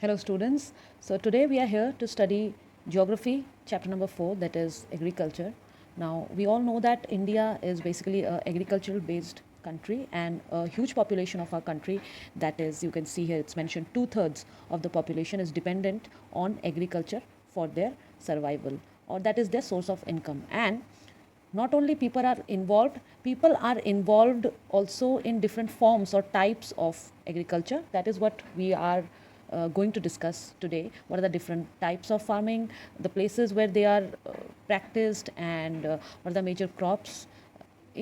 Hello students. So today we are here to study geography, chapter number 4, that is agriculture. Now we all know that India is basically a agricultural based country, and a huge population of our country, that is, you can see here it's mentioned, 2/3 of the population is dependent on agriculture for their survival, or that is their source of income. And not only people are involved also in different forms or types of agriculture. That is what we are going to discuss today. What are the different types of farming, the places where they are practiced, and what are the major crops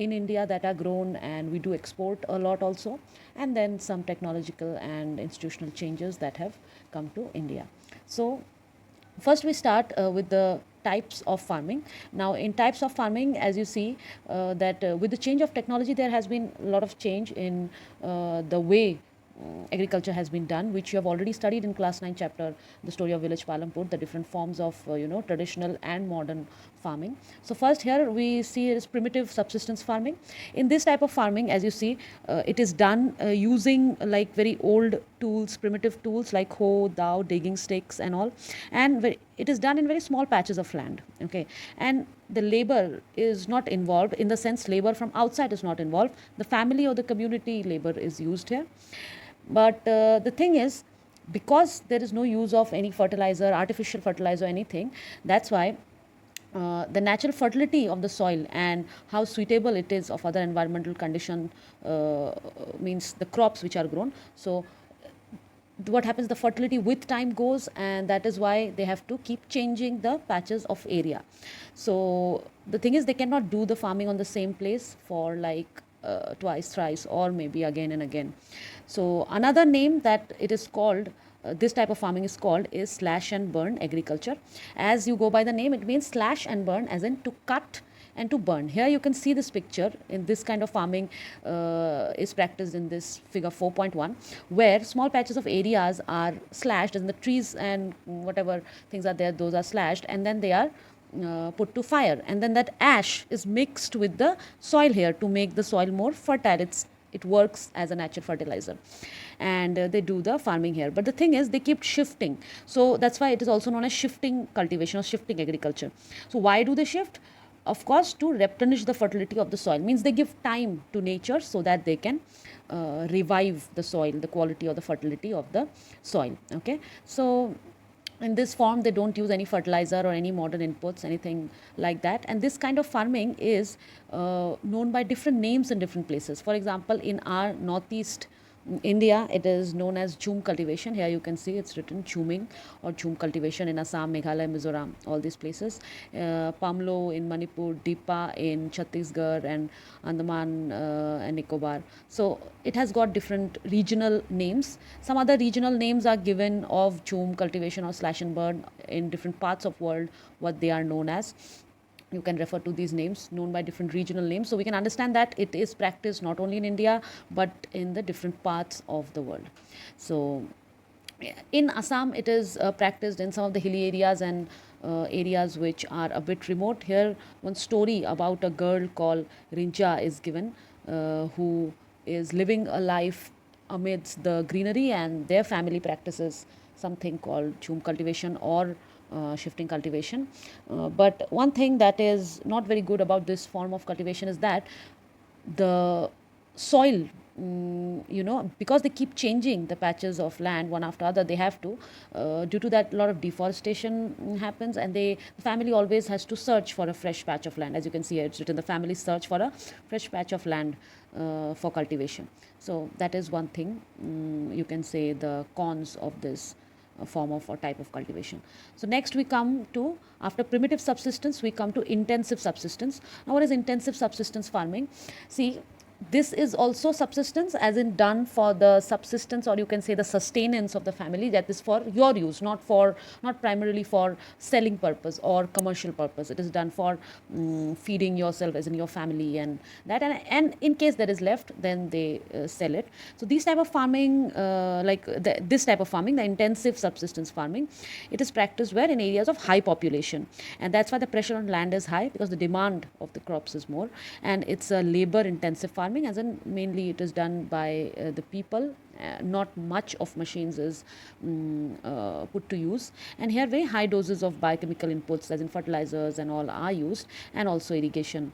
in India that are grown, and we do export a lot also, and then some technological and institutional changes that have come to India. So first we start with the types of farming. Now in types of farming, as you see, that with the change of technology, there has been a lot of change in the way agriculture has been done, which you have already studied in class 9 chapter, the story of village Palampur, the different forms of traditional and modern farming. So first here we see is primitive subsistence farming. In this type of farming, as you see, it is done using like very old tools, primitive tools like hoe, dao, digging sticks and all, and it is done in very small patches of land. Okay, and the labor is not involved, in the sense labor from outside is not involved. The family or the community labor is used here. But the thing is, because there is no use of any fertilizer, artificial fertilizer, or anything, that's why the natural fertility of the soil and how suitable it is of other environmental condition, means the crops which are grown. So what happens, the fertility with time goes, and that is why they have to keep changing the patches of area. So the thing is, they cannot do the farming on the same place for like twice, thrice, or maybe again and again. So another name that it is called, this type of farming is called, is slash and burn agriculture. As you go by the name, it means slash and burn, as in to cut and to burn. Here you can see this picture. In this kind of farming is practiced in this figure 4.1, where small patches of areas are slashed, and the trees and whatever things are there, those are slashed, and then they are put to fire, and then that ash is mixed with the soil here to make the soil more fertile. It works as a natural fertilizer, and they do the farming here. But the thing is, they keep shifting, so that's why it is also known as shifting cultivation or shifting agriculture. So why do they shift? Of course, to replenish the fertility of the soil, means they give time to nature so that they can revive the soil, the quality or the fertility of the soil. Okay, so in this form, they don't use any fertilizer or any modern inputs, anything like that. And this kind of farming is known by different names in different places. For example, in our northeast India, it is known as jhum cultivation. Here you can see it's written jhuming or jhum cultivation in Assam, Meghalaya, Mizoram, all these places. Pamlo in Manipur, Dipa in Chhattisgarh, and Andaman and Nicobar. So it has got different regional names. Some other regional names are given of jhum cultivation or slash and burn in different parts of world, what they are known as. You can refer to these names known by different regional names, so we can understand that it is practiced not only in India but in the different parts of the world. So in Assam, it is practiced in some of the hilly areas and areas which are a bit remote. Here one story about a girl called Rincha is given, who is living a life amidst the greenery, and their family practices something called jhum cultivation or shifting cultivation. But one thing that is not very good about this form of cultivation is that the soil, because they keep changing the patches of land one after other, they have to, due to that, a lot of deforestation happens, and the family always has to search for a fresh patch of land. As you can see here, it's written, the family search for a fresh patch of land for cultivation. So that is one thing, you can say, the cons of this form of or type of cultivation. So next we come to, after primitive subsistence, we come to intensive subsistence. Now what is intensive subsistence farming? See, this is also subsistence, as in done for the subsistence, or you can say the sustenance of the family. That is for your use, not primarily for selling purpose or commercial purpose. It is done for feeding yourself, as in your family, and that, and in case there is left, then they sell it. So these type of farming, this type of farming, the intensive subsistence farming, it is practiced where in areas of high population, and that's why the pressure on land is high, because the demand of the crops is more, and it's a labor intensive farming. farming, as in mainly it is done by the people. Not much of machines is put to use, and here very high doses of biochemical inputs as in fertilizers and all are used, and also irrigation.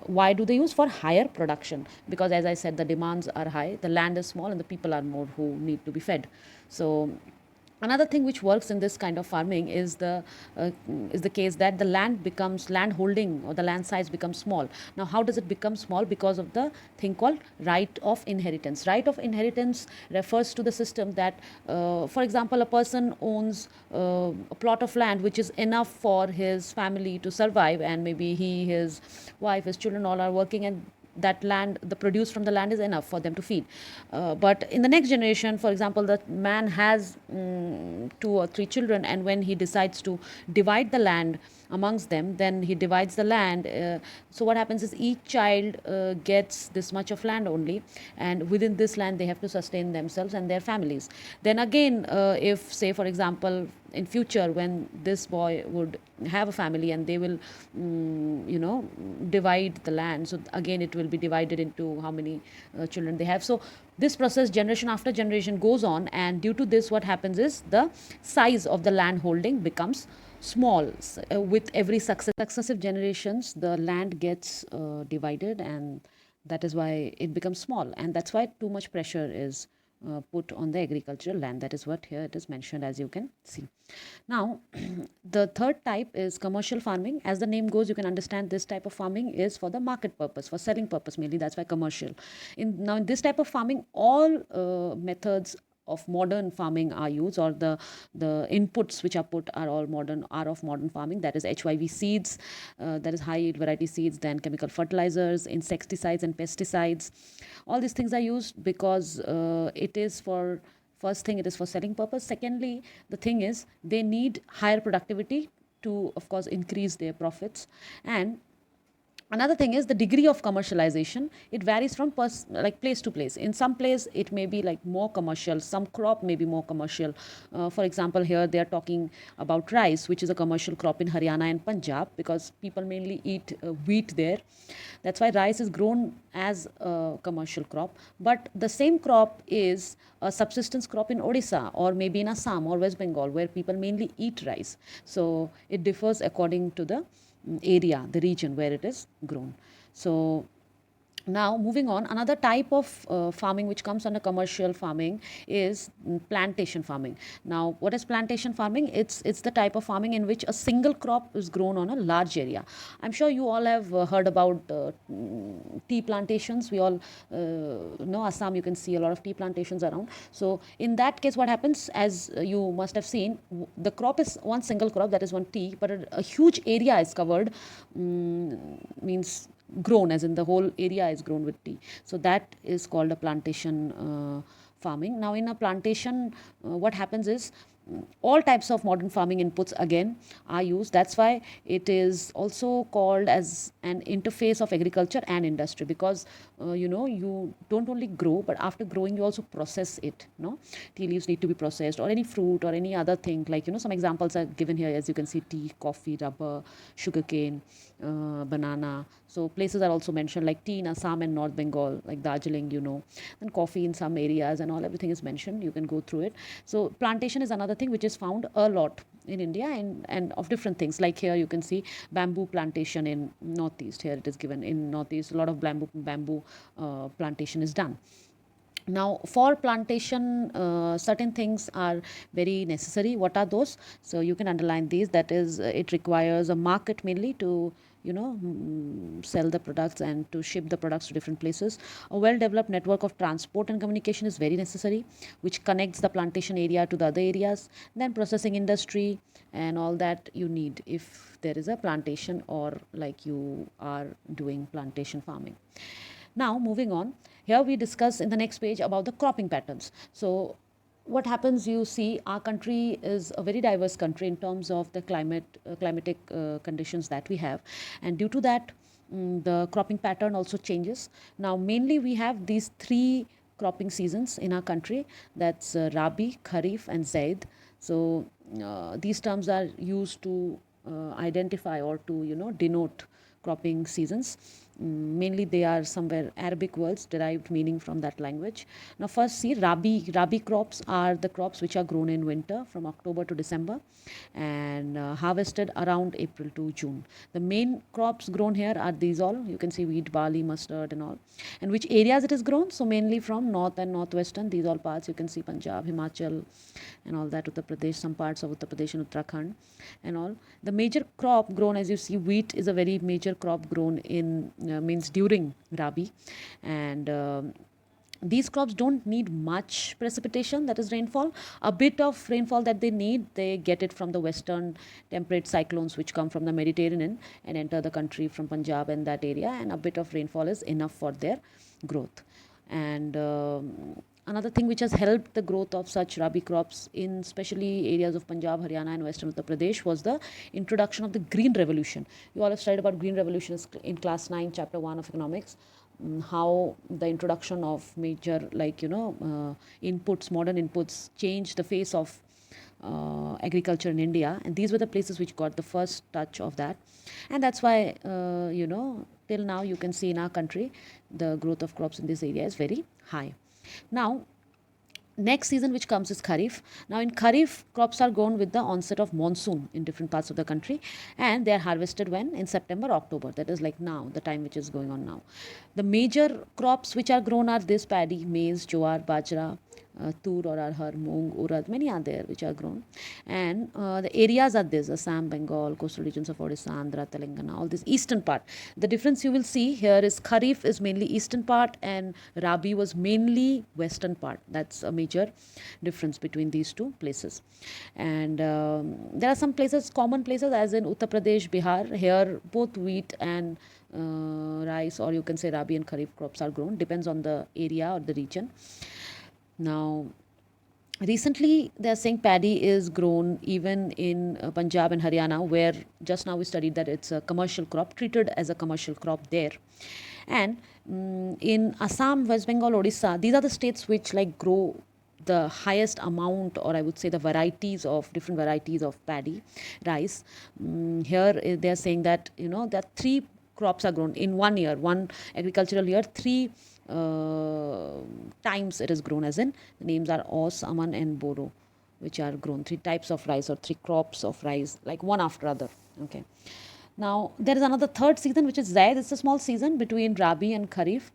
Why do they use? For higher production, because as I said, the demands are high, the land is small, and the people are more who need to be fed. So another thing which works in this kind of farming is the case that the land holding or the land size becomes small. Now how does it become small? Because of the thing called right of inheritance. Right of inheritance refers to the system that for example, a person owns a plot of land which is enough for his family to survive, and maybe he, his wife, his children all are working, and that land, the produce from the land is enough for them to feed. But in the next generation, for example, the man has 2 or 3 children, and when he decides to divide the land amongst them, then he divides the land. So what happens is each child gets this much of land only, and within this land they have to sustain themselves and their families. Then again, if say for example in future when this boy would have a family and they will divide the land, so again it will be divided into how many children they have. So this process generation after generation goes on, and due to this what happens is the size of the land holding becomes small. With every successive generations the land gets divided, and that is why it becomes small, and that's why too much pressure is put on the agricultural land. That is what here it is mentioned, as you can see. Now the third type is commercial farming. As the name goes, you can understand this type of farming is for the market purpose, for selling purpose mainly. That's why commercial. In this type of farming, all methods of modern farming are used, or the inputs which are put are all modern, are of modern farming. That is HYV seeds, that is high yield variety seeds, then chemical fertilizers, insecticides and pesticides. All these things are used because it is for, first thing, it is for selling purpose. Secondly, the thing is they need higher productivity to of course increase their profits. And another thing is the degree of commercialization. It varies from like place to place. In some place it may be like more commercial, some crop may be more commercial. For example, here they are talking about rice, which is a commercial crop in Haryana and Punjab, because people mainly eat wheat there. That's why rice is grown as a commercial crop. But the same crop is a subsistence crop in Odisha, or maybe in Assam or West Bengal, where people mainly eat rice. So it differs according to the area, the region where it is grown. So now moving on, another type of farming which comes under commercial farming is plantation farming. Now what is plantation farming? It's the type of farming in which a single crop is grown on a large area. I'm sure you all have heard about tea plantations. We all know Assam, you can see a lot of tea plantations around. So in that case what happens, as you must have seen, the crop is one single crop, that is one tea, but a huge area is covered, means grown, as in the whole area is grown with tea. So that is called a plantation farming. Now in a plantation, what happens is all types of modern farming inputs again are used. That's why it is also called as an interface of agriculture and industry, because you don't only grow, but after growing you also process it. Tea leaves need to be processed, or any fruit or any other thing, like some examples are given here, as you can see: tea, coffee, rubber, sugarcane, banana. So places are also mentioned, like tea in Assam and North Bengal, like Darjeeling, and coffee in some areas, and all, everything is mentioned. You can go through it. So plantation is another thing which is found a lot in India, and of different things. Like here you can see bamboo plantation in Northeast. Here it is given in Northeast, a lot of bamboo plantation is done. Now for plantation, certain things are very necessary. What are those? So you can underline these. That is, it requires a market mainly to sell the products and to ship the products to different places. A well developed network of transport and communication is very necessary, which connects the plantation area to the other areas. Then processing industry and all that you need if there is a plantation, or like you are doing plantation farming. Now moving on, here we discuss in the next page about the cropping patterns. So what happens, you see, our country is a very diverse country in terms of the climatic conditions that we have, and due to that the cropping pattern also changes. Now mainly we have these three cropping seasons in our country, that's Rabi, Kharif and Zaid. So these terms are used to identify or to denote cropping seasons. Mainly they are somewhere Arabic words, derived meaning from that language. Now first see Rabi. Rabi crops are the crops which are grown in winter from October to December and harvested around April to June. The main crops grown here are these all. You can see wheat, barley, mustard and all. And which areas it is grown? So mainly from north and northwestern, these all parts. You can see Punjab, Himachal and all that, Uttar Pradesh, some parts of Uttar Pradesh and Uttarakhand and all. The major crop grown, as you see, wheat is a very major crop grown in means during Rabi, and these crops don't need much precipitation, that is rainfall. A bit of rainfall that they need, they get it from the western temperate cyclones which come from the Mediterranean and enter the country from Punjab and that area, and a bit of rainfall is enough for their growth. And another thing which has helped the growth of such rabi crops in especially areas of Punjab, Haryana and western Uttar Pradesh was the introduction of the green revolution. You all have studied about green revolution in class 9 chapter 1 of economics. How the introduction of major inputs, modern inputs, changed the face of agriculture in India, and these were the places which got the first touch of that, and that's why till now you can see in our country the growth of crops in this area is very high. Now next season which comes is Kharif. Now in Kharif, crops are grown with the onset of monsoon in different parts of the country, and they are harvested when? In September, October. That is like now, the time which is going on now. The major crops which are grown are this: paddy, maize, jowar, bajra, tur or arhar, moong, urad, many are there which are grown. And the areas are this: Assam, Bengal, coastal regions of Odisha, Andhra, Telangana, all this eastern part. The difference you will see here is Kharif is mainly eastern part and Rabi was mainly western part. That's a major difference between these two places. And there are some places, common places, as in Uttar Pradesh, Bihar. Here both wheat and rice, or you can say Rabi and Kharif crops are grown, depends on the area or the region. Now recently they are saying paddy is grown even in Punjab and Haryana, where just now we studied that it's a commercial crop, treated as a commercial crop there. And in Assam, West Bengal, Odisha, these are the states which like grow the highest amount, or I would say the varieties of different varieties of paddy, rice. Here they are saying that that three crops are grown in 1 year, one agricultural year, three times it is grown, as in the names are Os, Aman and Boro, which are grown, three types of rice or three crops of rice, like one after other. Okay. Now there is another third season which is Zaid. It's a small season between Rabi and Kharif,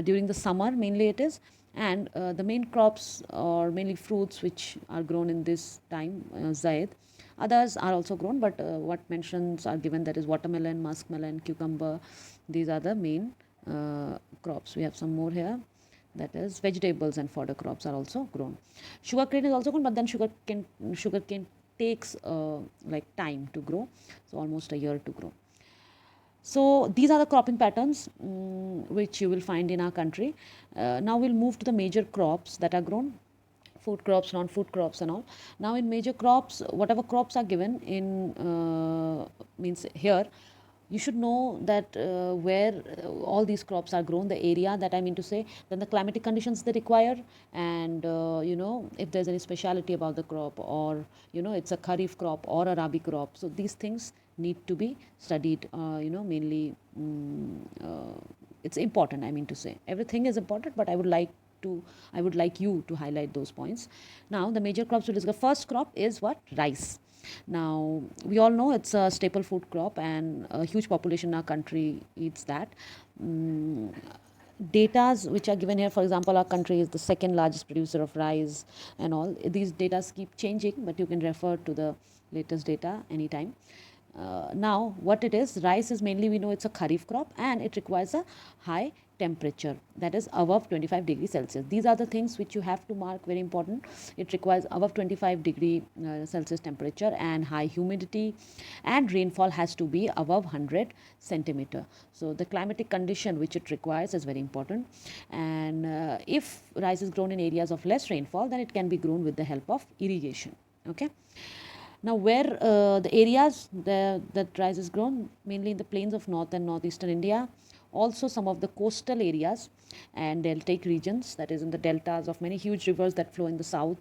during the summer mainly it is. And the main crops or mainly fruits which are grown in this time, Zaid. Others are also grown, but what mentions are given, that is watermelon, muskmelon, cucumber. These are the main crops. We have some more here, that is vegetables and fodder crops are also grown. Sugarcane is also grown, but then sugarcane takes like time to grow, so almost a year to grow. So these are the cropping patterns which you will find in our country. Now we'll move to the major crops that are grown: food crops, non-food crops and all. Now in major crops, whatever crops are given in means here, you should know that where all these crops are grown, the area that I mean to say, then the climatic conditions they require, and if there's any speciality about the crop, or it's a kharif crop or a rabi crop. So these things need to be studied, mainly. It's important, I mean to say. Everything is important, but I would like you to highlight those points. Now the major crops we'll discuss. First crop is what? Rice. Now we all know it's a staple food crop, and a huge population in our country eats that. Datas which are given here, for example, our country is the second largest producer of rice and all. These datas keep changing, but you can refer to the latest data anytime. Now what it is, rice is mainly, we know it's a kharif crop, and it requires a high temperature, that is above 25 degrees Celsius. These are the things which you have to mark, very important. It requires above 25 degree Celsius temperature, and high humidity, and rainfall has to be above 100 centimeter. So the climatic condition which it requires is very important. And if rice is grown in areas of less rainfall, then it can be grown with the help of irrigation. Okay. Now where the areas that rice is grown, mainly in the plains of north and northeastern India, also some of the coastal areas and deltaic regions, that is in the deltas of many huge rivers that flow in the south,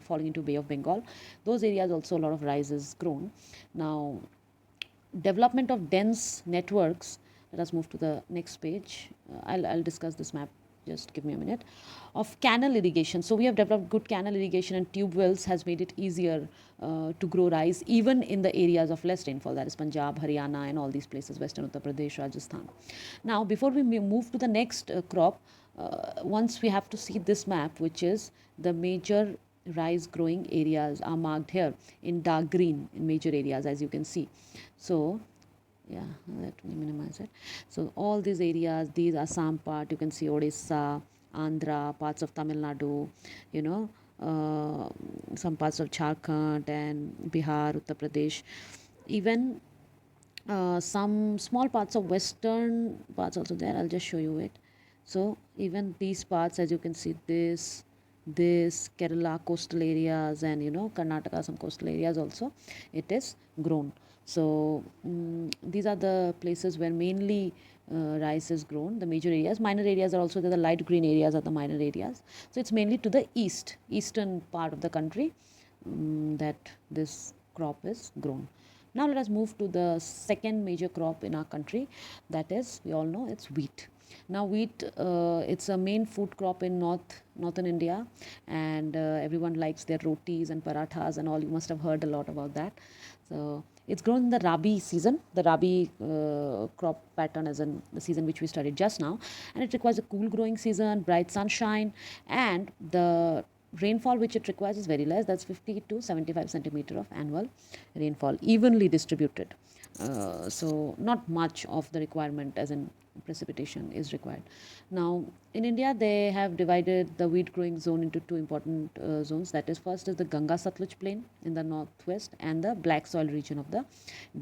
falling into Bay of Bengal. Those areas also a lot of rice is grown. Now development of dense networks, Let us move to the next page. I'll discuss this map. Just give me a minute. Of canal irrigation. So we have developed good canal irrigation, and tube wells has made it easier to grow rice even in the areas of less rainfall, that is Punjab, Haryana and all these places, Western Uttar Pradesh, Rajasthan. Now before we move to the next crop, once we have to see this map, which is the major rice growing areas are marked here in dark green in major areas, as you can see. So yeah, let me minimize it. So all these areas, these Assam part, you can see Odisha, Andhra, parts of Tamil Nadu, you know, some parts of Jharkhand and Bihar, Uttar Pradesh, even some small parts of western parts also there. I'll just show you it. So even these parts, as you can see, this Kerala coastal areas and Karnataka, some coastal areas also, it is grown. So these are the places where mainly rice is grown, the major areas. Minor areas are also there, the light green areas are the minor areas. So it's mainly to the eastern part of the country that this crop is grown. Now let us move to the second major crop in our country, that is, we all know, it's wheat. Now wheat, it's a main food crop in northern India, and everyone likes their rotis and parathas and all. You must have heard a lot about that. So it's grown in the Rabi season. The Rabi crop pattern is in the season which we studied just now, and it requires a cool growing season, bright sunshine, and the rainfall which it requires is very less. That's 50 to 75 centimeter of annual rainfall, evenly distributed. So not much of the requirement as in precipitation is required. Now in India they have divided the wheat growing zone into two important zones. That is, first is the Ganga Satluj plain in the northwest and the black soil region of the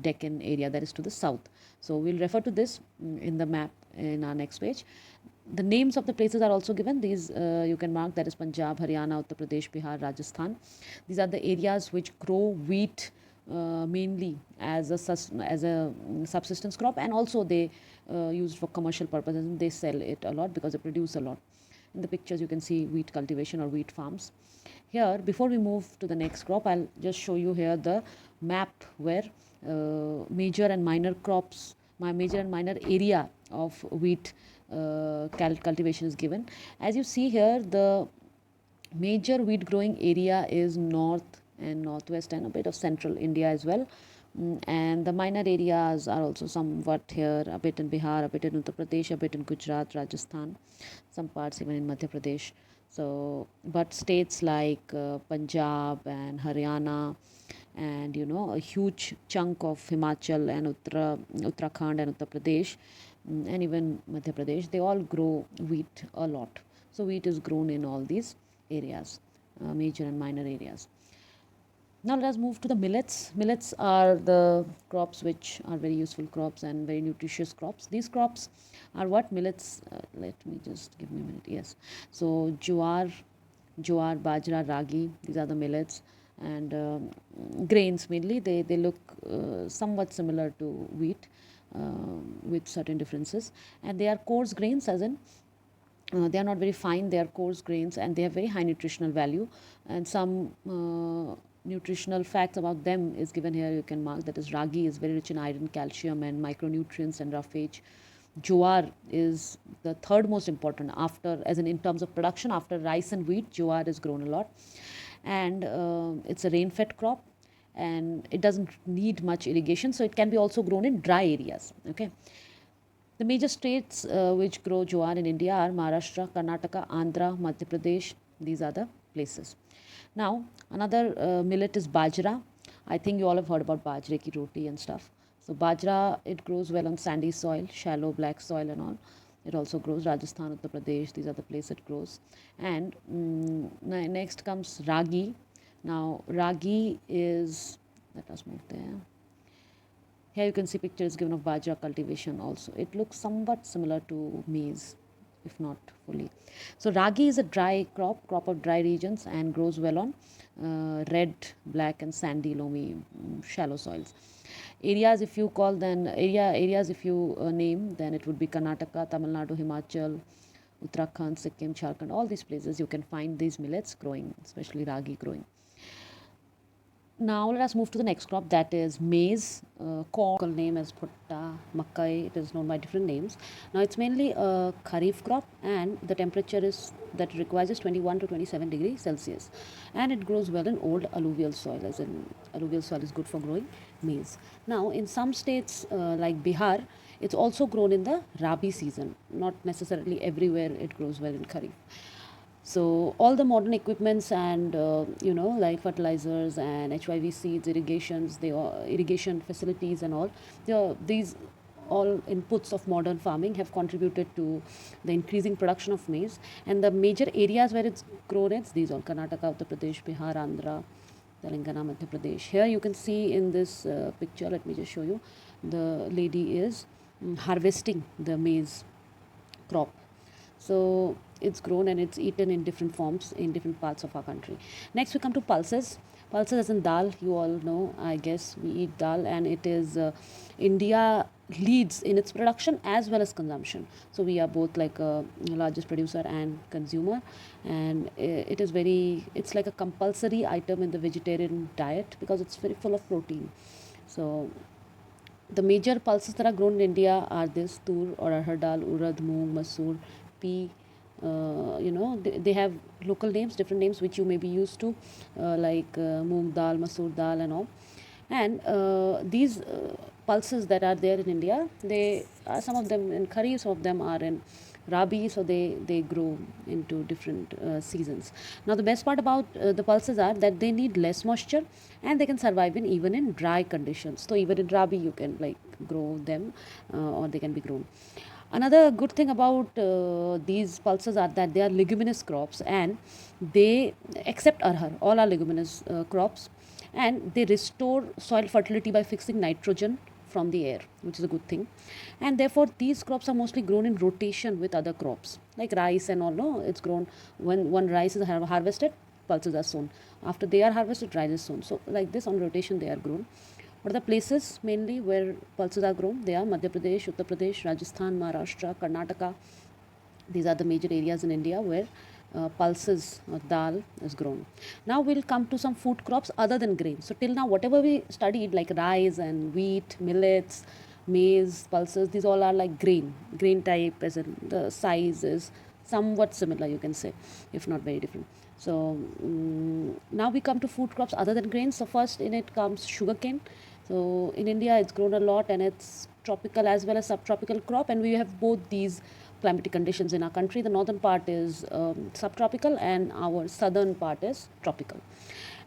Deccan area, that is to the south. So we'll refer to this in the map in our next page. The names of the places are also given. These you can mark, that is Punjab, Haryana, Uttar Pradesh, Bihar, Rajasthan. These are the areas which grow wheat mainly as a subsistence crop, and also they use for commercial purposes, and they sell it a lot because they produce a lot. In the pictures you can see wheat cultivation or wheat farms. Here, before we move to the next crop, I'll just show you here the map where major and minor crops, my major and minor area of wheat cultivation is given. As you see here, the major wheat growing area is north and northwest and a bit of central India as well. And the minor areas are also somewhat here, a bit in Bihar, a bit in Uttar Pradesh, a bit in Gujarat, Rajasthan, some parts even in Madhya Pradesh. So, but states like Punjab and Haryana, and a huge chunk of Himachal and Uttarakhand and Uttar Pradesh, and even Madhya Pradesh, they all grow wheat a lot. So wheat is grown in all these areas, major and minor areas. Now let us move to the millets. Millets are the crops which are very useful crops and very nutritious crops. These crops are what? Millets, let me just give me a minute. Yes. So jowar, bajra, ragi, these are the millets, and grains mainly. They look somewhat similar to wheat with certain differences, and they are coarse grains, as in they are not very fine, they are coarse grains, and they have very high nutritional value. And some nutritional facts about them is given here. You can mark, that is, ragi is very rich in iron, calcium and micronutrients and roughage. Jowar is the third most important, after, as in terms of production, after rice and wheat, jowar is grown a lot. And it's a rain-fed crop, and it doesn't need much irrigation, so it can be also grown in dry areas. Okay. The major states which grow jowar in India are Maharashtra, Karnataka, Andhra, Madhya Pradesh. These are the places. Now, another millet is bajra. I think you all have heard about bajre ki roti and stuff. So bajra, it grows well on sandy soil, shallow black soil and all. It also grows Rajasthan, Uttar Pradesh. These are the places it grows. And next comes ragi. Now, ragi is, let us move there. Here you can see pictures given of bajra cultivation also. It looks somewhat similar to maize, if not fully. So ragi is a dry crop of dry regions, and grows well on red, black and sandy, loamy, shallow soils. Areas if you call, then areas if you name, then it would be Karnataka, Tamil Nadu, Himachal, Uttarakhand, Sikkim, Jharkhand. All these places you can find these millets growing, especially ragi growing. Now let us move to the next crop, that is maize, corn, local name as bhutta, makai. It is known by different names. Now it's mainly a kharif crop, and the temperature is that it requires is 21 to 27 degrees Celsius, and it grows well in old alluvial soil. As in alluvial soil is good for growing maize. Now in some states like Bihar, it's also grown in the rabi season. Not necessarily everywhere it grows well in kharif. So all the modern equipments and like fertilizers and HYV seeds, irrigations, irrigation facilities and all, these all inputs of modern farming have contributed to the increasing production of maize. And the major areas where it's grown, it's these all: Karnataka, Uttar Pradesh, Bihar, Andhra, Telangana, Madhya Pradesh. Here you can see in this picture, let me just show you, the lady is harvesting the maize crop. So it's grown and it's eaten in different forms in different parts of our country. Next we come to pulses. Pulses as in dal, you all know, I guess we eat dal, and it is India leads in its production as well as consumption. So we are both like a largest producer and consumer, and it is it's like a compulsory item in the vegetarian diet because it's very full of protein. So the major pulses that are grown in India are this: tur or arhar dal, urad, moong, masoor, pea. They have local names, different names which you may be used to, like moong dal, masoor dal, and all. And these pulses that are there in India, they are some of them in kharif, some of them are in rabi, so they grow into different seasons. Now the best part about the pulses are that they need less moisture, and they can survive in even in dry conditions. So even in rabi you can like grow them, or they can be grown. Another good thing about these pulses are that they are leguminous crops, and they, except arhar, all are leguminous crops, and they restore soil fertility by fixing nitrogen from the air, which is a good thing. And therefore these crops are mostly grown in rotation with other crops like rice and all. No, it's grown when one rice is harvested, pulses are sown. After they are harvested, rice is sown. So like this, on rotation they are grown. What are the places mainly where pulses are grown? They are Madhya Pradesh, Uttar Pradesh, Rajasthan, Maharashtra, Karnataka. These are the major areas in India where pulses or dal is grown. Now we'll come to some food crops other than grain. So till now, whatever we studied, like rice and wheat, millets, maize, pulses, these all are like grain type, as in the size is somewhat similar, you can say, if not very different. So now we come to food crops other than grains. So first in it comes sugarcane. So in India it's grown a lot, and it's tropical as well as subtropical crop, and we have both these climatic conditions in our country. The northern part is subtropical, and our southern part is tropical.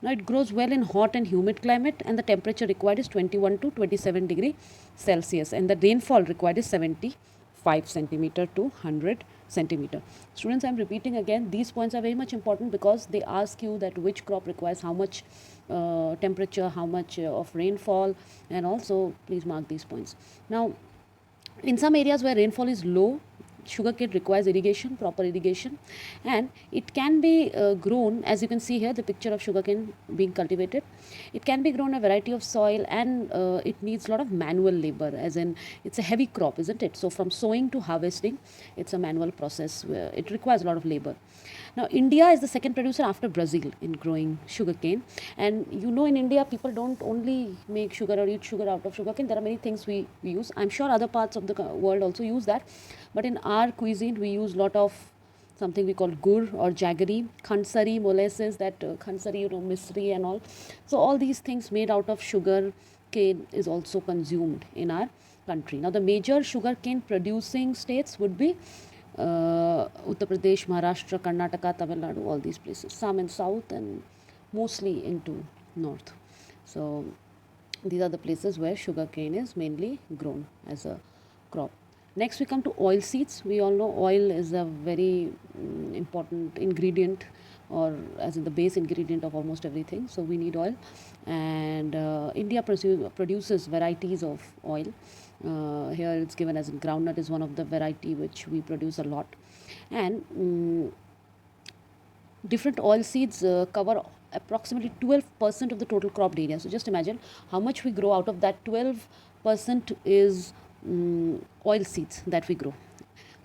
Now it grows well in hot and humid climate, and the temperature required is 21 to 27 degree Celsius, and the rainfall required is 75 centimeter to 100 centimeter. Students, I'm repeating again, these points are very much important because they ask you that which crop requires how much temperature, how much of rainfall, and also please mark these points. Now in some areas where rainfall is low, sugarcane requires irrigation, proper irrigation, and it can be grown, as you can see here, the picture of sugarcane being cultivated. It can be grown a variety of soil, and it needs a lot of manual labor, as in it's a heavy crop, isn't it? So from sowing to harvesting, it's a manual process where it requires a lot of labor. Now India is the second producer after Brazil in growing sugarcane, and in India people don't only make sugar or eat sugar out of sugarcane. There are many things we use. I'm sure other parts of the world also use that, but in our cuisine we use lot of something we call gur or jaggery, khansari, molasses, that khansari, misri and all. So all these things made out of sugar cane is also consumed in our country. Now the major sugar cane producing states would be Uttar Pradesh, Maharashtra, Karnataka, Tamil Nadu, all these places. Some in south and mostly into north. So these are the places where sugarcane is mainly grown as a crop. Next we come to oil seeds. We all know oil is a very important ingredient, or as in the base ingredient of almost everything. So we need oil, and India produces varieties of oil. Here it's given as in groundnut is one of the variety which we produce a lot, and different oil seeds cover approximately 12% of the total cropped area. So just imagine how much we grow. Out of that, 12% is oil seeds that we grow.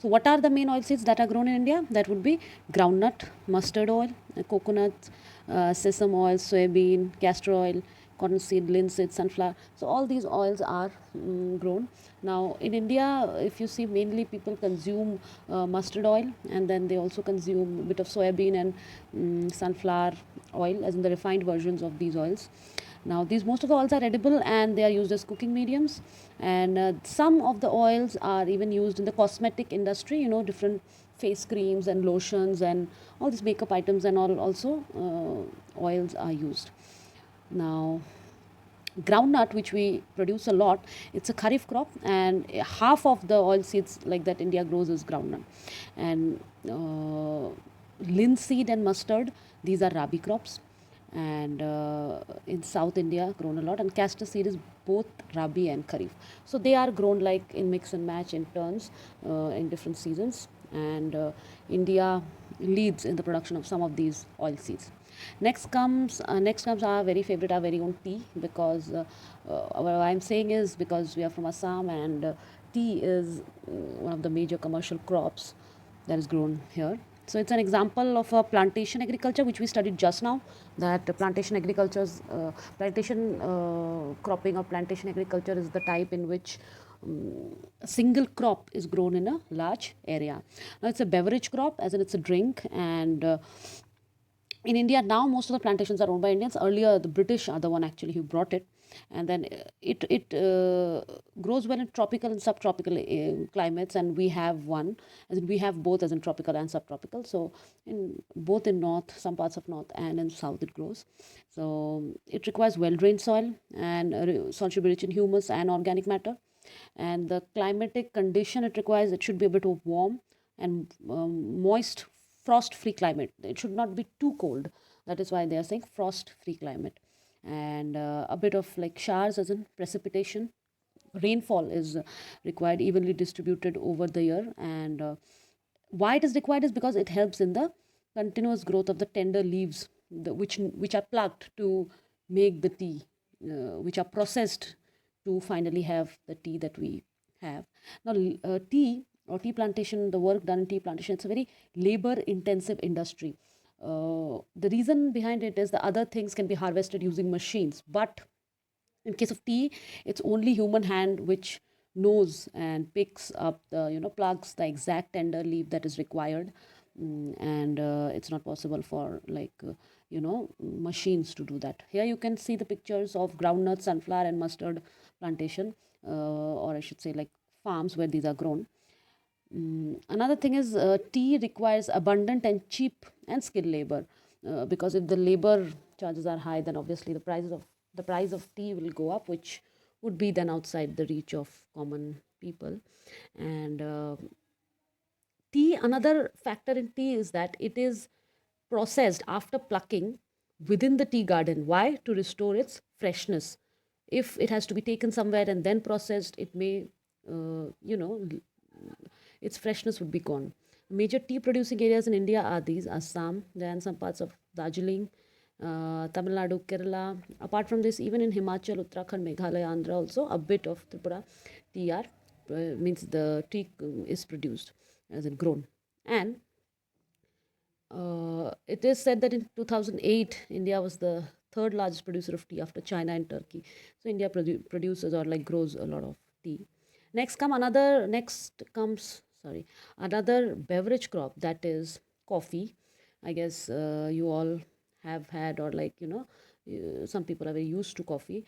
So, what are the main oilseeds that are grown in India? That would be groundnut, mustard oil, coconut, sesame oil, soybean, castor oil, cottonseed, linseed, sunflower. So, all these oils are grown. Now, in India, if you see, mainly people consume mustard oil, and then they also consume a bit of soybean and sunflower oil, as in the refined versions of these oils. Now, these most of the oils are edible and they are used as cooking mediums, and some of the oils are even used in the cosmetic industry. You know, different face creams and lotions and all these makeup items and all also oils are used. Now, groundnut, which we produce a lot, it's a kharif crop, and half of the oil seeds like that India grows is groundnut. And linseed and mustard, these are rabi crops, and in South India grown a lot. And castor seed is both rabi and kharif, so they are grown like in mix and match in turns in different seasons. And India leads in the production of some of these oil seeds. Next comes our very favorite, our very own tea, because what I'm saying is because we are from Assam, and tea is one of the major commercial crops that is grown here. So it's an example of a plantation agriculture which we studied just now. That plantation cropping or plantation agriculture is the type in which a single crop is grown in a large area. Now it's a beverage crop, as in it's a drink, and in India now most of the plantations are owned by Indians. Earlier, the British are the one actually who brought it, and then it grows well in tropical and subtropical climates, and we have one, as in we have both, as in tropical and subtropical. So in both in north, some parts of north, and in south it grows. So it requires well drained soil, and soil should be rich in humus and organic matter. And the climatic condition it requires, it should be a bit of warm and moist, frost free climate. It should not be too cold. That is why they are saying frost free climate. And a bit of like showers, as in precipitation. Rainfall is required, evenly distributed over the year. And why it is required is because it helps in the continuous growth of the tender leaves, which are plucked to make the tea, which are processed to finally have the tea that we have. Now, tea or tea plantation, the work done in tea plantation, it's a very labor intensive industry. The reason behind it is the other things can be harvested using machines, but in case of tea, it's only human hand which knows and picks up the, plugs the exact tender leaf that is required. And it's not possible for machines to do that. Here you can see the pictures of groundnut, sunflower and mustard plantation, or I should say like farms where these are grown. Another thing is tea requires abundant and cheap and skilled labor, because if the labor charges are high, then obviously the price of tea will go up, which would be then outside the reach of common people. And tea, another factor in tea is that it is processed after plucking within the tea garden. Why? To restore its freshness. If it has to be taken somewhere and then processed, it may, its freshness would be gone. Major tea producing areas in India are these: Assam, then some parts of Darjeeling, Tamil Nadu, Kerala. Apart from this, even in Himachal, Uttarakhand, Meghalaya, Andhra, also a bit of Tripura, tea are, means the tea is produced, as in grown. And it is said that in 2008, India was the third largest producer of tea after China and Turkey. So India produces or like grows a lot of tea. Next comes another beverage crop, that is coffee. I guess you all have had, or like some people are very used to coffee.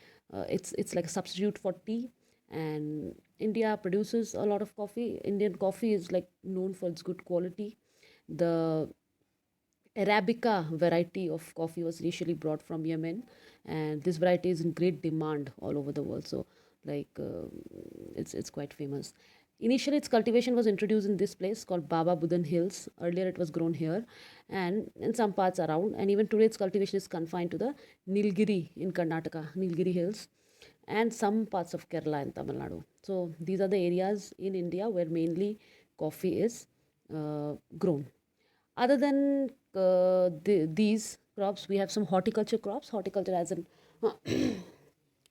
It's like a substitute for tea, and India produces a lot of coffee. Indian coffee is like known for its good quality. The Arabica variety of coffee was initially brought from Yemen, and this variety is in great demand all over the world. So, like, it's quite famous. Initially, its cultivation was introduced in this place called Baba Budan Hills. Earlier, it was grown here and in some parts around. And even today, its cultivation is confined to the Nilgiri in Karnataka, Nilgiri Hills, and some parts of Kerala and Tamil Nadu. So, these are the areas in India where mainly coffee is grown. Other than these crops, we have some horticulture crops. Horticulture as in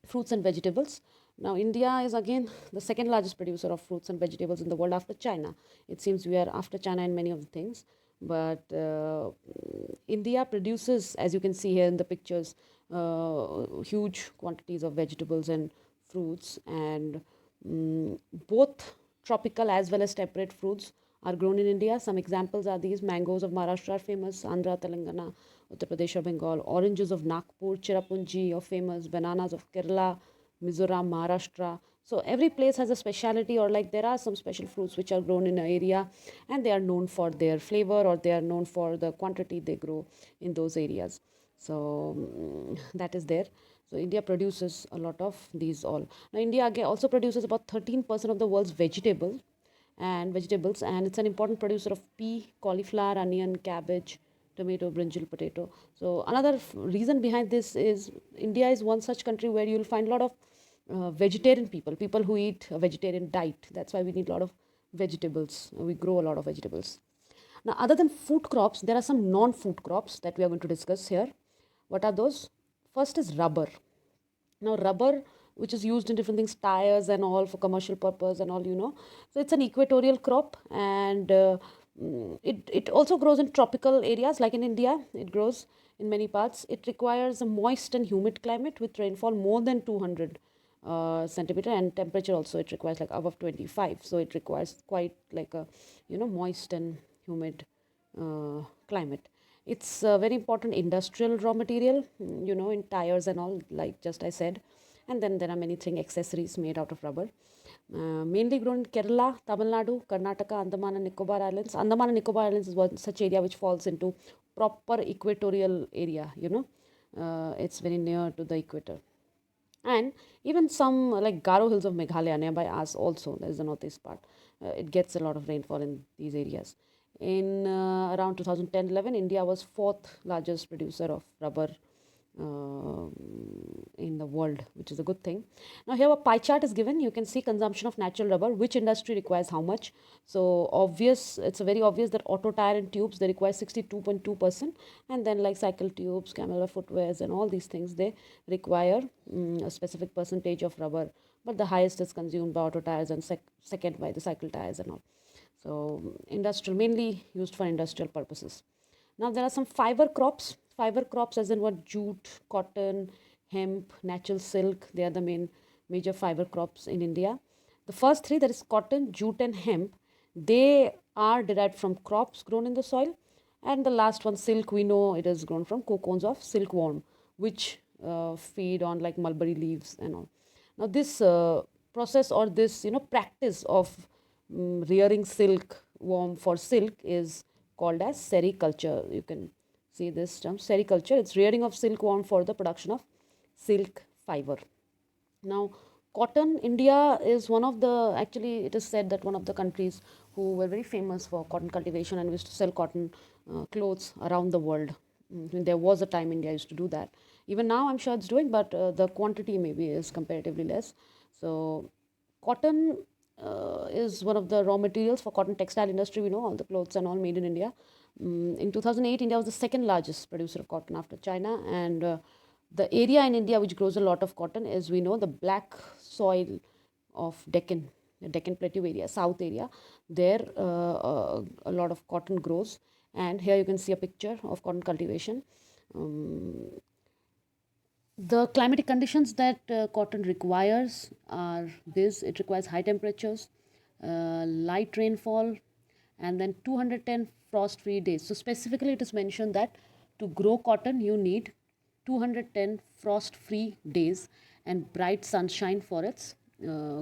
fruits and vegetables. Now, India is again the second largest producer of fruits and vegetables in the world after China. It seems we are after China in many of the things, but India produces, as you can see here in the pictures, huge quantities of vegetables and fruits, and both tropical as well as temperate fruits are grown in India. Some examples are these: mangoes of Maharashtra are famous, Andhra, Telangana, Uttar Pradesh or Bengal; oranges of Nagpur, Cherrapunji are famous, bananas of Kerala, Mizoram, Maharashtra. So every place has a speciality, or like there are some special fruits which are grown in an area and they are known for their flavor, or they are known for the quantity they grow in those areas. So that is there. So India produces a lot of these all. Now India again also produces about 13% of the world's vegetables, and it's an important producer of pea, cauliflower, onion, cabbage, tomato, brinjal, potato. So another reason behind this is India is one such country where you'll find a lot of vegetarian people who eat a vegetarian diet. That's why we need a lot of vegetables. We grow a lot of vegetables. Now, other than food crops, there are some non-food crops that we are going to discuss here. What are those? First is rubber. Now, rubber, which is used in different things, tires and all for commercial purpose and all, So it's an equatorial crop, and it also grows in tropical areas like in India. It grows in many parts. It requires a moist and humid climate with rainfall more than 200 centimeter, and temperature also it requires like above 25. So it requires quite like a moist and humid climate. It's a very important industrial raw material, in tires and all, like just I said. And then there are many things, accessories made out of rubber. Mainly grown in Kerala, Tamil Nadu, Karnataka, Andaman and Nicobar Islands. Andaman and Nicobar Islands is one such area which falls into proper equatorial area, it's very near to the equator. And even some like Garo Hills of Meghalaya nearby us also, there is the northeast part. It gets a lot of rainfall in these areas. In around 2010-11, India was fourth largest producer of rubber uh, in the world, which is a good thing. Now here a pie chart is given. You can see consumption of natural rubber, which industry requires how much. So obvious, it's very obvious that auto tire and tubes, they require 62.2%, and then like cycle tubes, camera footwears and all these things, they require a specific percentage of rubber, but the highest is consumed by auto tires and second by the cycle tires and all. So industrial, mainly used for industrial purposes. Now there are some fiber crops. Fiber crops as in what? Jute, cotton, hemp, natural silk. They are the major fiber crops in India. The first three, that is cotton, jute and hemp, they are derived from crops grown in the soil. And the last one, silk, we know it is grown from cocoons of silkworm, which feed on like mulberry leaves and all. Now this process, or this practice of rearing silkworm for silk is called as sericulture. You can see this term, sericulture. It's rearing of silkworm for the production of silk fiber. Now, cotton, India is one of the, actually it is said that one of the countries who were very famous for cotton cultivation and used to sell cotton clothes around the world. There was a time India used to do that. Even now I'm sure it's doing, but the quantity maybe is comparatively less. So cotton is one of the raw materials for cotton textile industry. We know all the clothes and all made in India. In 2008, India was the second largest producer of cotton after China, and the area in India which grows a lot of cotton is, we know, the black soil of Deccan, the Deccan Plateau area, south area. There a lot of cotton grows, and here you can see a picture of cotton cultivation. The climatic conditions that cotton requires are this: it requires high temperatures, light rainfall, and then 210 frost free days. So, specifically, it is mentioned that to grow cotton, you need 210 frost free days and bright sunshine for its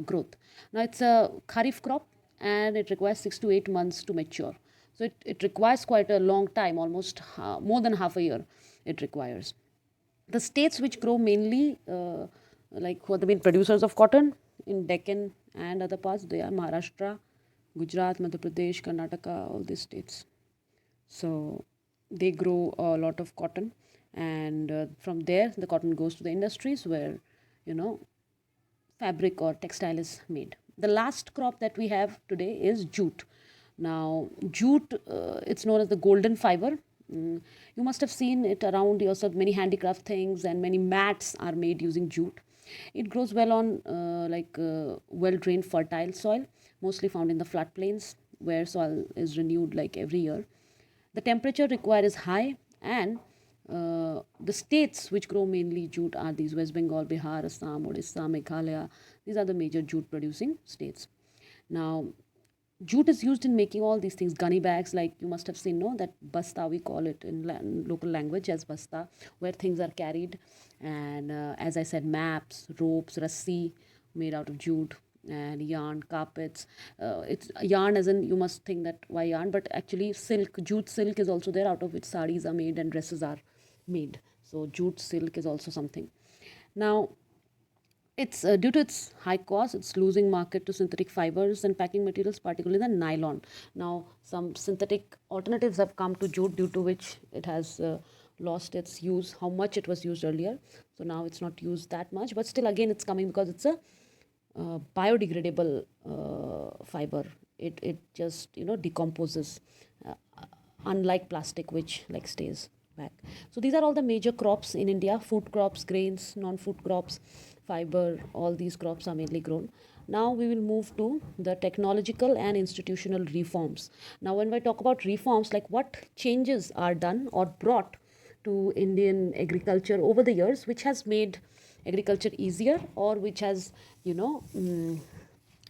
growth. Now, it's a kharif crop and it requires 6 to 8 months to mature. So, it requires quite a long time, almost more than half a year it requires. The states which grow mainly, like who are the main producers of cotton in Deccan and other parts, they are Maharashtra, Gujarat, Madhya Pradesh, Karnataka, all these states. So they grow a lot of cotton, and from there the cotton goes to the industries where fabric or textile is made. The last crop that we have today is jute. Now, jute, it's known as the golden fiber. You must have seen it around yourself. Many handicraft things and many mats are made using jute. It grows well on well-drained fertile soil, mostly found in the floodplains where soil is renewed like every year. The temperature required is high, and the states which grow mainly jute are these: West Bengal, Bihar, Assam, Odisha, Meghalaya. These are the major jute producing states. Now, jute is used in making all these things, gunny bags, like you must have seen, no, that basta, we call it in local language as basta, where things are carried. And as I said, maps, ropes, rassi made out of jute, and yarn, carpets. It's yarn as in, you must think that why yarn, but actually silk, jute silk is also there, out of which saris are made and dresses are made. So jute silk is also something. Now, it's due to its high cost, it's losing market to synthetic fibers and packing materials, particularly the nylon. Now, some synthetic alternatives have come to jute, due to which it has lost its use, how much it was used earlier. So now it's not used that much, but still, again, it's coming because it's a biodegradable fiber. It just decomposes, uh, unlike plastic, which like stays back. So these are all the major crops in India: food crops, grains, non-food crops, fiber. All these crops are mainly grown. Now we will move to the technological and institutional reforms. Now, when we talk about reforms, like what changes are done or brought to Indian agriculture over the years, which has made agriculture easier, or which has,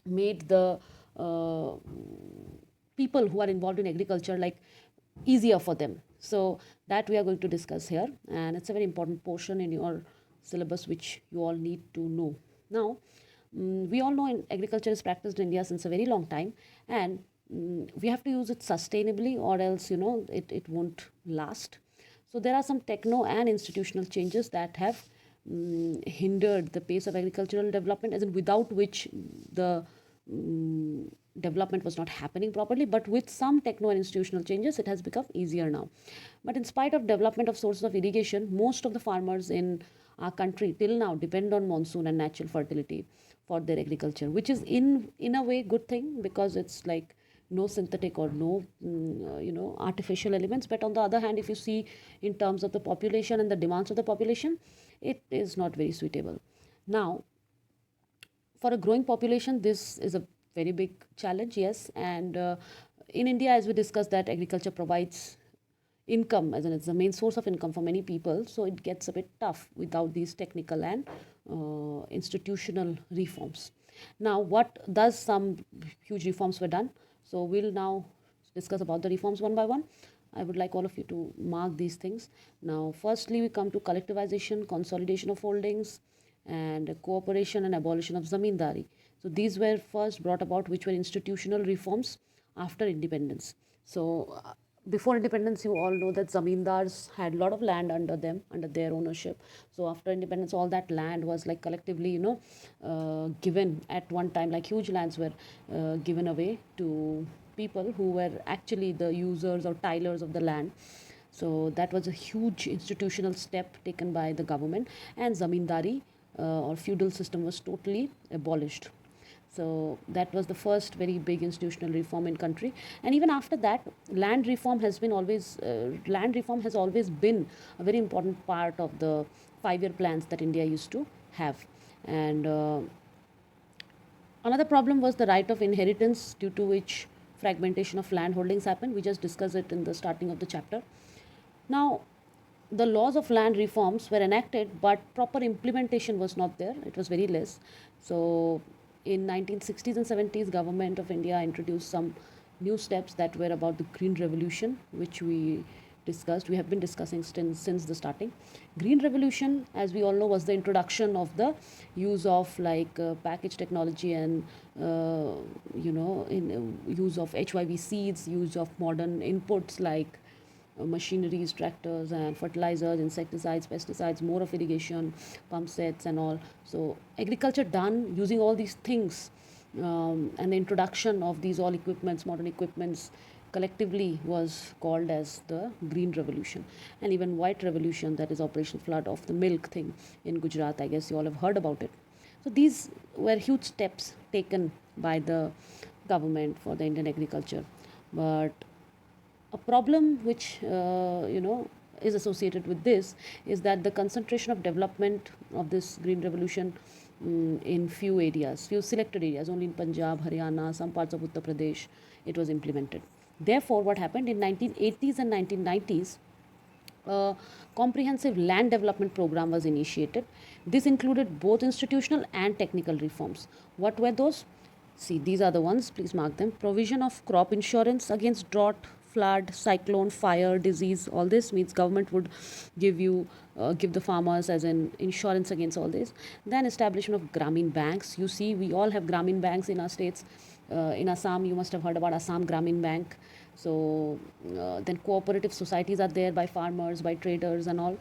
made the uh, people who are involved in agriculture like easier for them. So that we are going to discuss here, and it's a very important portion in your syllabus which you all need to know. Now, we all know in agriculture is practiced in India since a very long time, and we have to use it sustainably, or else it won't last. So there are some techno and institutional changes that have hindered the pace of agricultural development, as in without which the development was not happening properly. But with some techno and institutional changes, it has become easier now. But in spite of development of sources of irrigation, most of the farmers in our country till now depend on monsoon and natural fertility for their agriculture, which is in a way good thing, because it's like no synthetic or no artificial elements. But on the other hand, if you see in terms of the population and the demands of the population, it is not very suitable. Now, for a growing population, this is a very big challenge, yes. And in India, as we discussed, that agriculture provides income, as in it's the main source of income for many people. So it gets a bit tough without these technical and institutional reforms. Now, what does some huge reforms were done? So we'll now discuss about the reforms one by one. I would like all of you to mark these things. Now, firstly, we come to collectivization, consolidation of holdings, and cooperation and abolition of zamindari. So these were first brought about, which were institutional reforms after independence. So before independence, you all know that zamindars had a lot of land under them, under their ownership. So after independence, all that land was like collectively, given at one time, like huge lands were given away to people who were actually the users or tilers of the land. So that was a huge institutional step taken by the government, and zamindari or feudal system was totally abolished. So that was the first very big institutional reform in country. And even after that, land reform has always been a very important part of the 5-year plans that India used to have. And another problem was the right of inheritance, due to which fragmentation of land holdings happened. We just discussed it in the starting of the chapter. Now, the laws of land reforms were enacted, but proper implementation was not there. It was very less. So in 1960s and 70s, government of India introduced some new steps that were about the green revolution, which we have been discussing since the starting. Green revolution, as we all know, was the introduction of the use of package technology, and use of HYV seeds, use of modern inputs like machineries, tractors and fertilizers, insecticides, pesticides, more of irrigation, pump sets and all. So agriculture done using all these things, and the introduction of these all equipments, modern equipments, collectively was called as the green revolution. And even white revolution, that is Operation Flood of the milk thing in Gujarat, I guess you all have heard about it. So these were huge steps taken by the government for the Indian agriculture. But a problem which is associated with this is that the concentration of development of this green revolution in few areas, few selected areas, only in Punjab, Haryana, some parts of Uttar Pradesh, it was implemented. Therefore, what happened in 1980s and 1990s, a comprehensive land development program was initiated. This included both institutional and technical reforms. What were those? See, these are the ones, please mark them. Provision of crop insurance against drought, flood, cyclone, fire, disease. All this means government would give the farmers as an insurance against all this. Then establishment of Grameen banks. You see, we all have Grameen banks in our states. In Assam, you must have heard about Assam Grameen Bank. So then cooperative societies are there by farmers, by traders and all.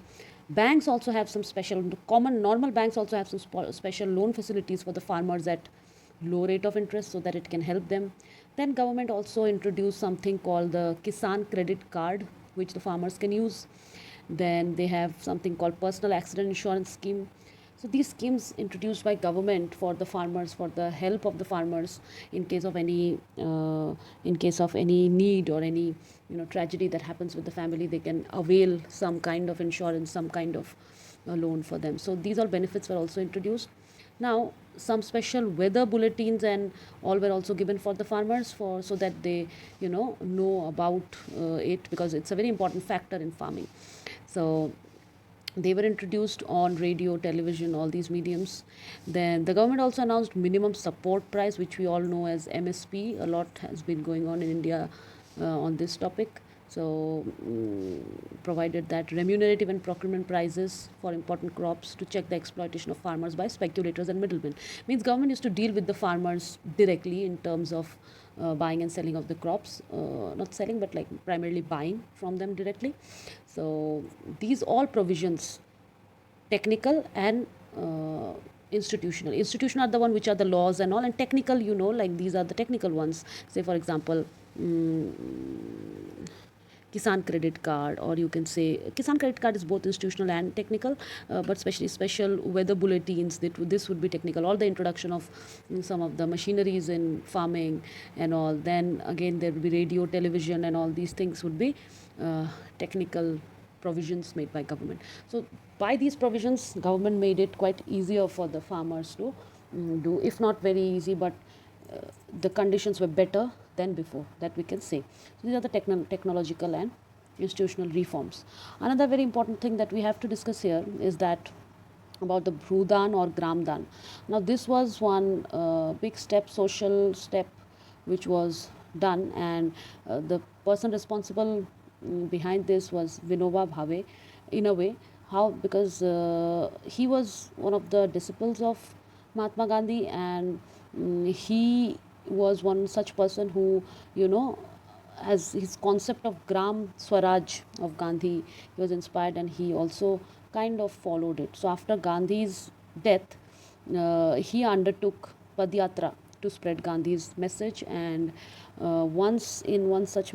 Banks also have some special, common normal banks also have some special loan facilities for the farmers at low rate of interest so that it can help them. Then government also introduced something called the Kisan Credit Card, which the farmers can use. Then they have something called Personal Accident Insurance Scheme. So these schemes introduced by government for the farmers, for the help of the farmers in case of any need or any tragedy that happens with the family, they can avail some kind of insurance, some kind of loan for them. So these all benefits were also introduced. Now some special weather bulletins and all were also given for the farmers for so that they know about it, because it's a very important factor in farming. So they were introduced on radio, television, all these mediums. Then the government also announced minimum support price, which we all know as MSP. A lot has been going on in India on this topic. So provided that remunerative and procurement prices for important crops to check the exploitation of farmers by speculators and middlemen. Means government used to deal with the farmers directly in terms of buying and selling of the crops, not selling but like primarily buying from them directly. So these all provisions, technical and institutional are the one which are the laws and all, and technical, like these are the technical ones. Say for example, Kisan Credit Card, or you can say Kisan Credit Card is both institutional and technical, but especially special weather bulletins, this would be technical. All the introduction of some of the machineries in farming and all. Then again there will be radio, television and all these things would be technical provisions made by government. So by these provisions, government made it quite easier for the farmers to do, if not very easy, but the conditions were better than before, that we can say. So these are the technological and institutional reforms. Another very important thing that we have to discuss here is that about the Bhudan or Gramdan. Now this was one big step, social step, which was done, and the person responsible behind this was Vinoba Bhave, in a way. How? Because he was one of the disciples of Mahatma Gandhi, and he was one such person who has his concept of Gram Swaraj of Gandhi. He was inspired and he also kind of followed it. So after Gandhi's death, he undertook Padyatra to spread Gandhi's message, and once in one such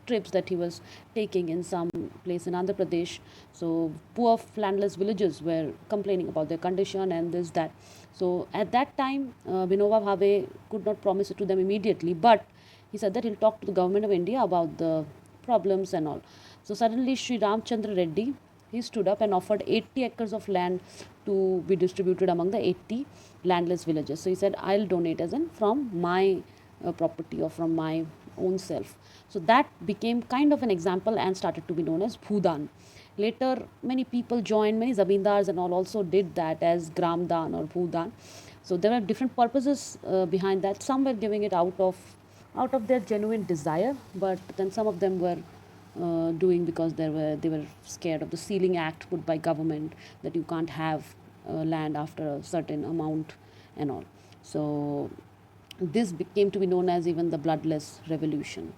trips that he was taking in some place in Andhra Pradesh, so poor landless villagers were complaining about their condition and this that. So at that time, Vinoba Bhave could not promise it to them immediately, but he said that he'll talk to the government of India about the problems and all. So suddenly Sri Ramchandra Reddy, he stood up and offered 80 acres of land to be distributed among the 80 landless villages. So he said, I'll donate as in from my property or from my own self. So that became kind of an example and started to be known as Bhudan. Later, many people joined, many zamindars and all also did that as Gramdan or Bhudan. So there are different purposes behind that. Some were giving it out of their genuine desire, but then some of them were doing because they were scared of the Ceiling Act put by government, that you can't have land after a certain amount and all. So this came to be known as even the bloodless revolution.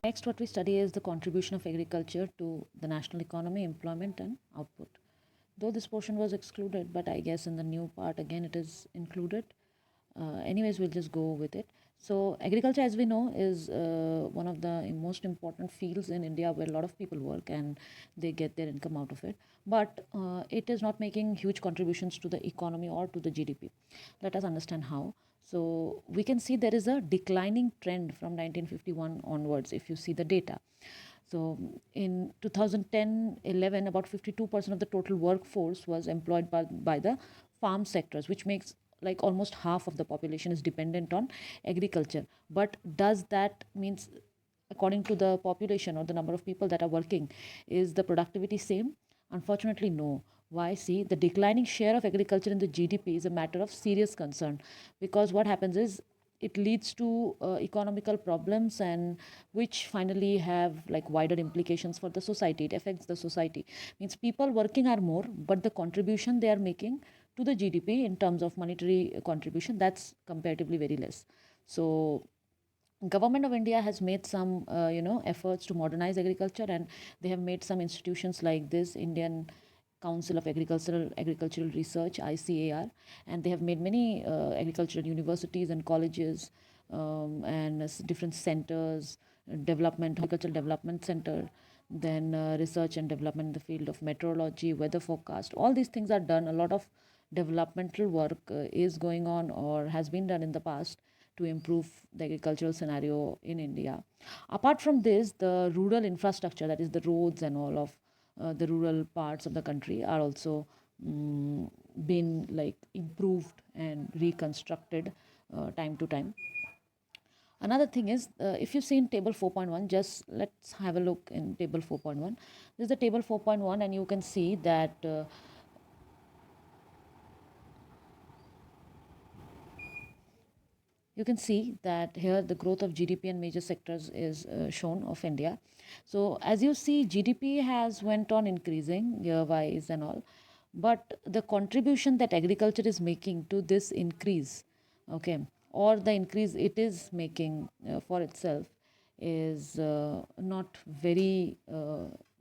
Next, what we study is the contribution of agriculture to the national economy, employment and output. Though this portion was excluded, but I guess in the new part again it is included. Anyways, we'll just go with it. So agriculture, as we know, is one of the most important fields in India where a lot of people work and they get their income out of it. But it is not making huge contributions to the economy or to the GDP. Let us understand how. So we can see there is a declining trend from 1951 onwards if you see the data. So in 2010-11, about 52% of the total workforce was employed by the farm sectors, which makes like almost half of the population is dependent on agriculture. But does that means, according to the population or the number of people that are working, is the productivity same? Unfortunately, no. Why? See, the declining share of agriculture in the GDP is a matter of serious concern, because what happens is it leads to economical problems, and which finally have like wider implications for the society. It affects the society. Means people working are more, but the contribution they are making to the GDP in terms of monetary contribution, that's comparatively very less. So government of India has made some efforts to modernize agriculture, and they have made some institutions like this Indian Council of Agricultural Research, ICAR, and they have made many agricultural universities and colleges, and different centers, agricultural development center, then research and development in the field of meteorology, weather forecast. All these things are done. A lot of developmental work is going on or has been done in the past to improve the agricultural scenario in India. Apart from this, the rural infrastructure, that is the roads and all of the rural parts of the country, are also been like improved and reconstructed time to time. Another thing is, if you see in table 4.1, just let's have a look in table 4.1. This is the table 4.1, and you can see that you can see that here the growth of GDP and major sectors is shown of India. So as you see, GDP has went on increasing year wise and all, but the contribution that agriculture is making to this increase, okay, or the increase it is making for itself, is not very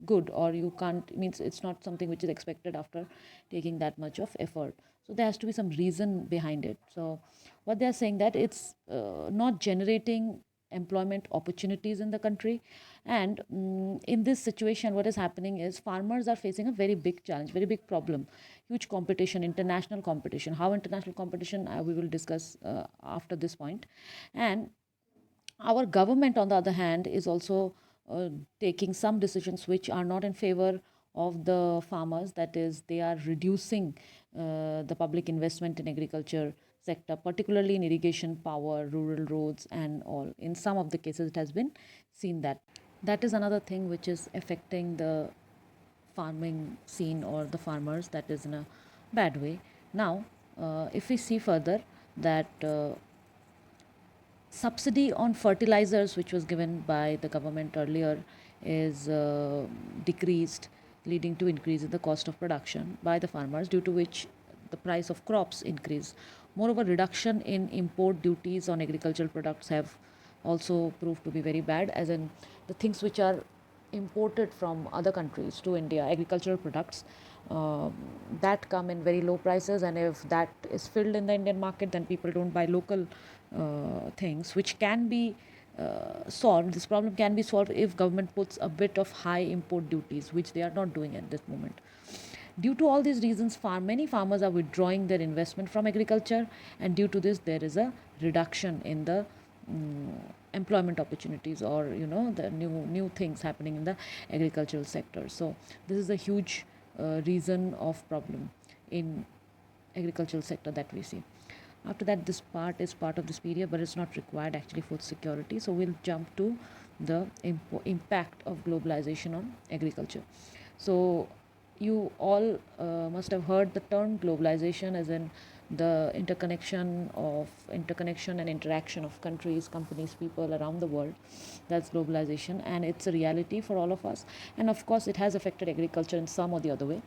good, or you can't, means it's not something which is expected after taking that much of effort. So there has to be some reason behind it. So what they are saying, that it's not generating employment opportunities in the country. And in this situation, what is happening is farmers are facing a very big challenge, very big problem, huge competition, international competition. How international competition, we will discuss after this point. And our government, on the other hand, is also taking some decisions which are not in favor of the farmers. That is, they are reducing the public investment in agriculture sector, particularly in irrigation, power, rural roads, and all. In some of the cases, it has been seen that. That is another thing which is affecting the farming scene or the farmers, that is in a bad way. Now, if we see further, that subsidy on fertilizers which was given by the government earlier is decreased, leading to increase in the cost of production by the farmers, due to which the price of crops increase. Moreover, reduction in import duties on agricultural products have also proved to be very bad, as in the things which are imported from other countries to India, agricultural products, that come in very low prices, and if that is filled in the Indian market, then people don't buy local things, which can be solved. This problem can be solved if government puts a bit of high import duties, which they are not doing at this moment. Due to all these reasons, many farmers are withdrawing their investment from agriculture, and due to this, there is a reduction in the employment opportunities, or the new things happening in the agricultural sector. So this is a huge reason of problem in agricultural sector that we see. After that, this part is part of this period, but it's not required actually for security. So we'll jump to the impact of globalization on agriculture. So you all must have heard the term globalization, as in the interconnection and interaction of countries, companies, people around the world. That's globalization, and it's a reality for all of us. And of course, it has affected agriculture in some or the other way.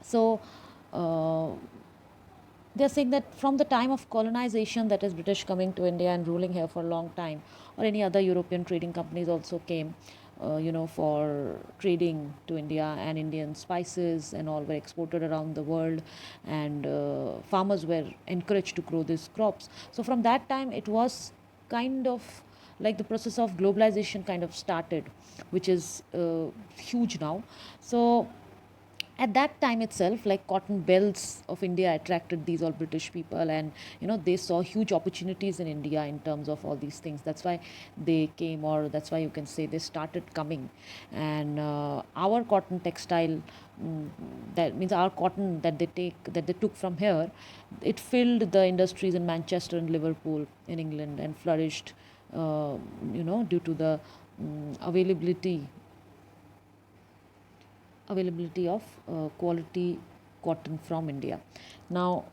So uh, they're saying that from the time of colonization, that is British coming to India and ruling here for a long time, or any other European trading companies also came, for trading to India, and Indian spices and all were exported around the world, and farmers were encouraged to grow these crops. So from that time, it was kind of like the process of globalization kind of started, which is huge now. So at that time itself, like cotton belts of India attracted these all British people, and they saw huge opportunities in India in terms of all these things. That's why they came, or that's why you can say they started coming. And our cotton textile, that means our cotton that they took from here, it filled the industries in Manchester and Liverpool in England, and flourished, due to the availability of quality cotton from India. Now,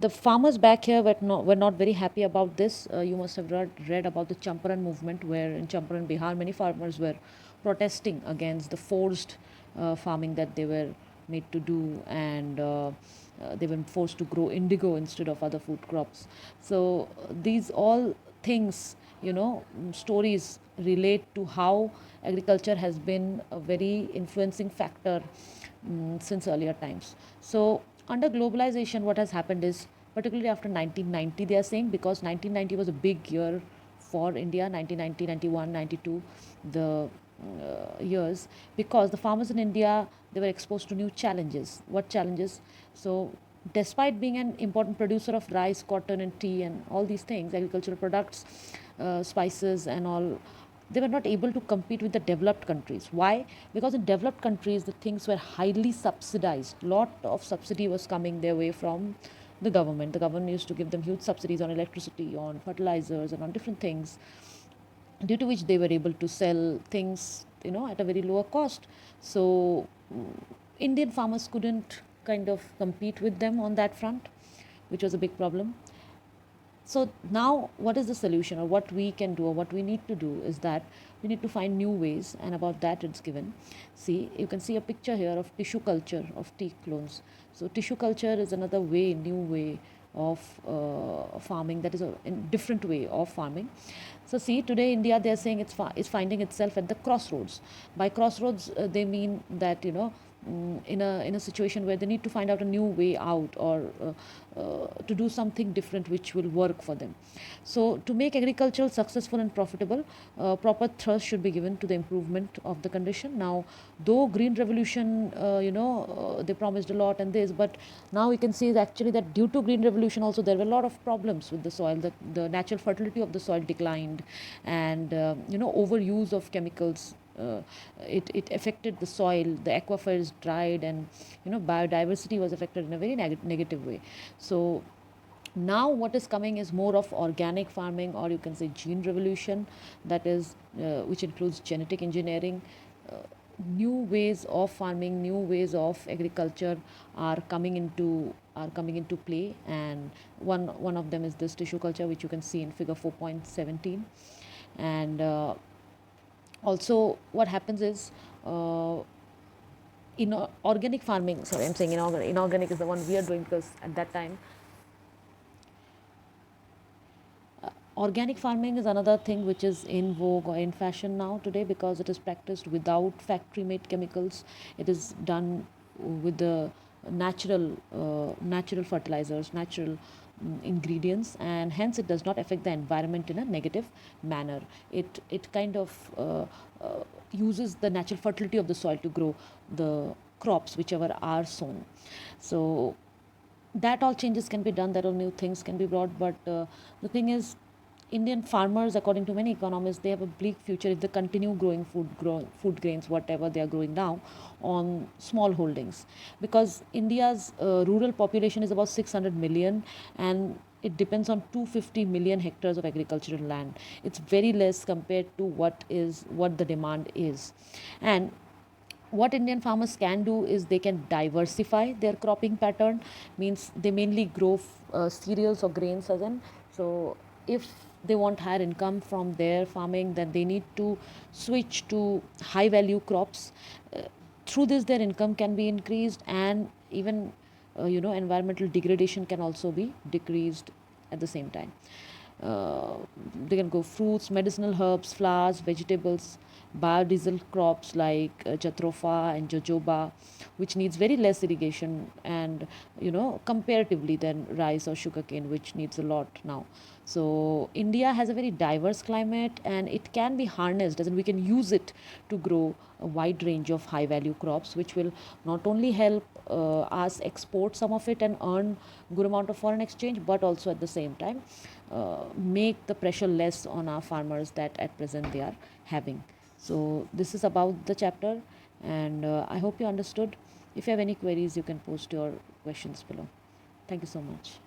the farmers back here were not very happy about this. You must have read about the Champaran movement, where in Champaran, Bihar, many farmers were protesting against the forced farming that they were made to do, and they were forced to grow indigo instead of other food crops. So these all things, stories relate to how agriculture has been a very influencing factor since earlier times. So under globalization, what has happened is, particularly after 1990, they are saying, because 1990 was a big year for India, 1990, 91, 92, the years, because the farmers in India, they were exposed to new challenges. What challenges? So despite being an important producer of rice, cotton, and tea, and all these things, agricultural products, spices, and all, they were not able to compete with the developed countries. Why? Because in developed countries, the things were highly subsidized. Lot of subsidy was coming their way from the government. The government used to give them huge subsidies on electricity, on fertilizers, and on different things, due to which they were able to sell things, at a very lower cost. So Indian farmers couldn't kind of compete with them on that front, which was a big problem. So now, what is the solution, or what we can do, or what we need to do, is that we need to find new ways, and about that it's given. See, you can see a picture here of tissue culture of tea clones. So tissue culture is another way, new way of farming, that is a different way of farming. So see, today India, they are saying it's finding itself at the crossroads. By crossroads, they mean that, in a situation where they need to find out a new way out, or to do something different which will work for them. So to make agriculture successful and profitable, proper thrust should be given to the improvement of the condition. Now, though green revolution, they promised a lot and this, but now we can see is actually that due to green revolution also, there were a lot of problems with the soil. The natural fertility of the soil declined, and overuse of chemicals, it affected the soil, the aquifers dried, and biodiversity was affected in a very negative way. So now what is coming is more of organic farming, or you can say gene revolution, that is, which includes genetic engineering. New ways of farming, new ways of agriculture are coming into play, and one of them is this tissue culture, which you can see in figure 4.17. And also, what happens is, in organic farming, sorry, I'm saying inorganic is the one we are doing, because at that time, organic farming is another thing which is in vogue or in fashion now today, because it is practiced without factory made chemicals. It is done with the natural fertilizers, natural ingredients, and hence it does not affect the environment in a negative manner. It kind of uses the natural fertility of the soil to grow the crops whichever are sown. So that all changes can be done, that all new things can be brought, but the thing is, Indian farmers, according to many economists, they have a bleak future if they continue growing food grains, whatever they are growing now, on small holdings. Because India's rural population is about 600 million, and it depends on 250 million hectares of agricultural land. It's very less compared to what the demand is. And what Indian farmers can do is they can diversify their cropping pattern, means they mainly grow cereals or grains as in. So if they want higher income from their farming, then they need to switch to high value crops. Through this, their income can be increased, and even environmental degradation can also be decreased at the same time. they can go fruits, medicinal herbs, flowers, vegetables, biodiesel crops like jatropha and jojoba, which needs very less irrigation and comparatively than rice or sugarcane, which needs a lot now. So India has a very diverse climate and it can be harnessed, as in we can use it to grow a wide range of high value crops, which will not only help us export some of it and earn good amount of foreign exchange, but also at the same time make the pressure less on our farmers that at present they are having. So this is about the chapter, and I hope you understood. If you have any queries, you can post your questions below. Thank you so much.